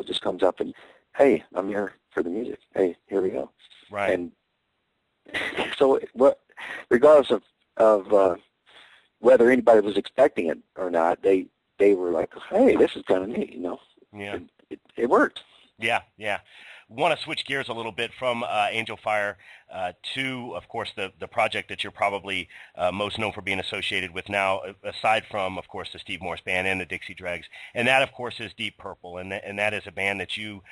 just comes up and, hey, I'm here for the music. Hey, here we go. Right. And so regardless of whether anybody was expecting it or not, they were like, hey, this is kind of neat, you know. Yeah. It worked. Yeah, yeah. Want to switch gears a little bit from Angel Fire to, of course, the project that you're probably most known for being associated with now, aside from, of course, the Steve Morse Band and the Dixie Dregs. And that, of course, is Deep Purple. And that is a band that you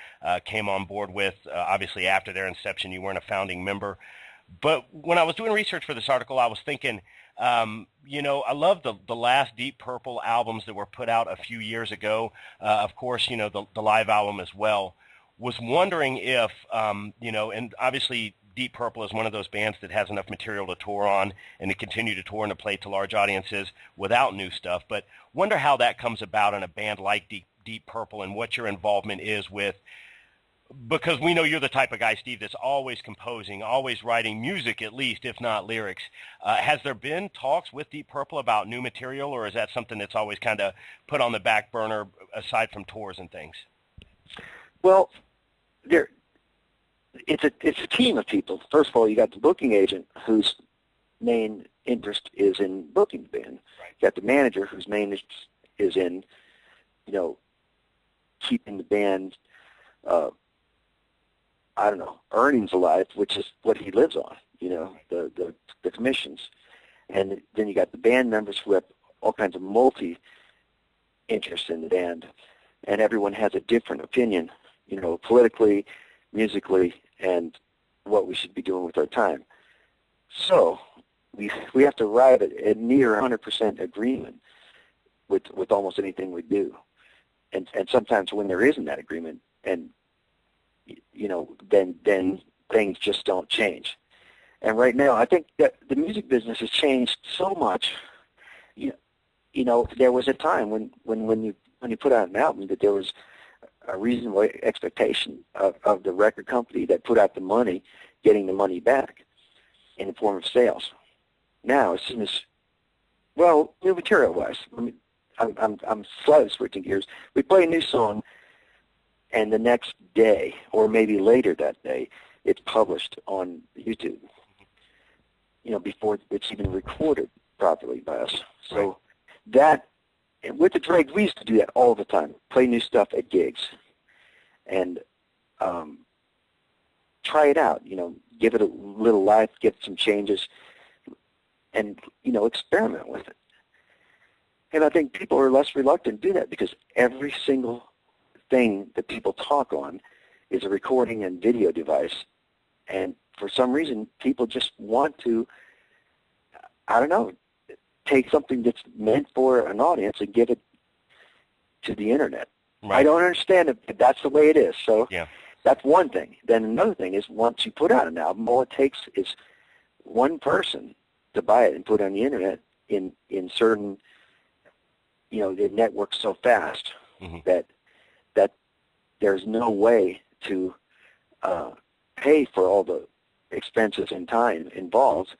came on board with, obviously, after their inception. You weren't a founding member. But when I was doing research for this article, I was thinking, you know, I love the last Deep Purple albums that were put out a few years ago. Of course, you know, the live album as well. Was wondering if, you know, and obviously Deep Purple is one of those bands that has enough material to tour on and to continue to tour and to play to large audiences without new stuff. But wonder how that comes about in a band like Deep Purple and what your involvement is with, because we know you're the type of guy, Steve, that's always composing, always writing music at least, if not lyrics. Has there been talks with Deep Purple about new material, or is that something that's always kind of put on the back burner aside from tours and things? Well, it's a team of people. First of all, you got the booking agent whose main interest is in booking the band. Right. You got the manager whose main interest is in, you know, keeping the band, earnings alive, which is what he lives on. You know, the commissions, and then you got the band members who have all kinds of multi-interests in the band, and everyone has a different opinion, you know, politically, musically, and what we should be doing with our time. So we have to arrive at a near 100% agreement with almost anything we do. And sometimes when there isn't that agreement, and you know, then things just don't change. And right now, I think that the music business has changed so much. You know, there was a time when you put out an album that there was a reasonable expectation of the record company that put out the money, getting the money back in the form of sales. Now, as soon as, well, new material-wise, I mean, I'm slightly switching gears. We play a new song, and the next day, or maybe later that day, it's published on YouTube, you know, before it's even recorded properly by us. So that, with the Dregs, we used to do that all the time, play new stuff at gigs, and try it out, you know, give it a little life, get some changes, and, you know, experiment with it. And I think people are less reluctant to do that because every single thing that people talk on is a recording and video device. And for some reason, people just want to, I don't know, take something that's meant for an audience and give it to the internet. Right. I don't understand it, but that's the way it is. So that's one thing. Then another thing is once you put out an album, all it takes is one person to buy it and put it on the internet in certain, you know, the network's so fast that there's no way to pay for all the expenses and time involved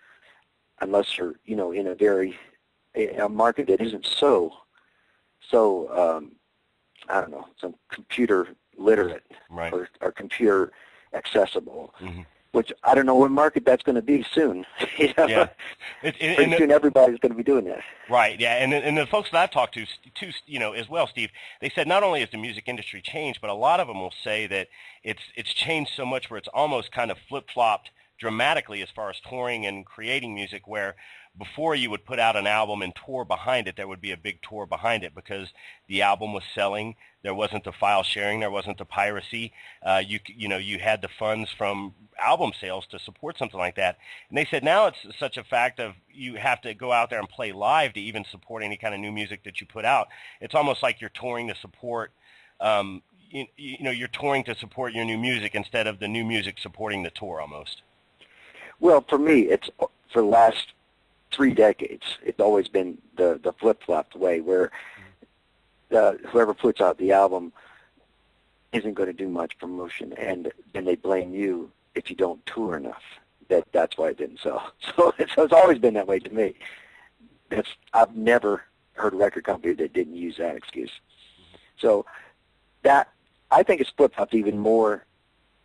unless you're, you know, in a market that isn't so I don't know, some computer literate or computer accessible, which I don't know what market that's going to be soon. You know? Yeah. Pretty soon everybody's going to be doing that. Right, yeah, and the folks that I've talked to, you know, as well, Steve, they said not only has the music industry changed, but a lot of them will say that it's changed so much where it's almost kind of flip-flopped dramatically as far as touring and creating music, where before you would put out an album and tour behind it, there would be a big tour behind it because the album was selling. There wasn't the file sharing. There wasn't the piracy. You had the funds from album sales to support something like that. And they said now it's such a fact of you have to go out there and play live to even support any kind of new music that you put out. It's almost like you're touring to support, you're touring to support your new music instead of the new music supporting the tour almost. Well, for me, it's for the last 3 decades, it's always been the flip-flop way where whoever puts out the album isn't going to do much promotion, and then they blame you if you don't tour enough. That's why it didn't sell. So it's always been that way to me. I've never heard a record company that didn't use that excuse. So that I think it's flip-flopped even more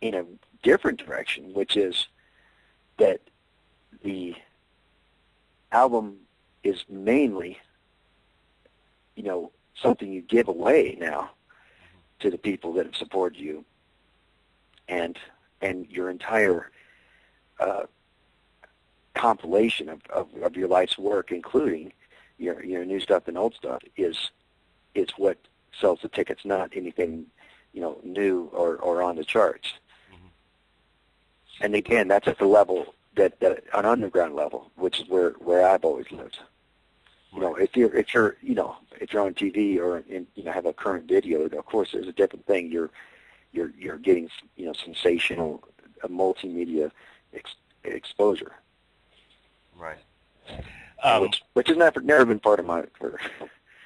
in a different direction, which is that the album is mainly, something you give away now to the people that have supported you, and your entire compilation of your life's work, including your new stuff and old stuff, is what sells the tickets, not anything new or on the charts. Mm-hmm. And again, that's at the level that an underground level, which is where I've always lived. If you're on TV or have a current video, of course there's a different thing. You're getting sensational multimedia exposure. Right. Which has never been part of my career.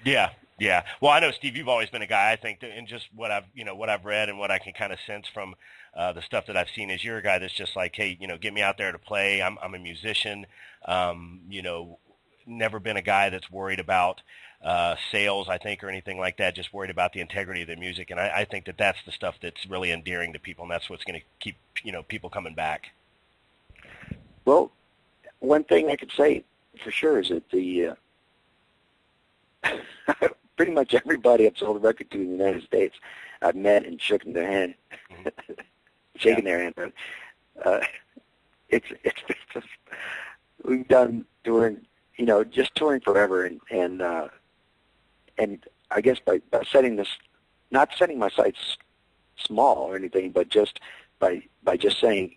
Yeah. Yeah. Well, I know, Steve, you've always been a guy, I think, and just what I've read and what I can kind of sense from the stuff that I've seen, is you're a guy that's just like, hey, get me out there to play. I'm a musician. Never been a guy that's worried about sales, I think, or anything like that, just worried about the integrity of the music. And I think that that's the stuff that's really endearing to people, and that's what's going to keep, people coming back. Well, one thing I could say for sure is that the pretty much everybody I've sold a record to in the United States, I've met and shaken their hand, shaking their hand. It's we've done touring, just touring forever, and I guess by not setting my sights small or anything, but just by just saying,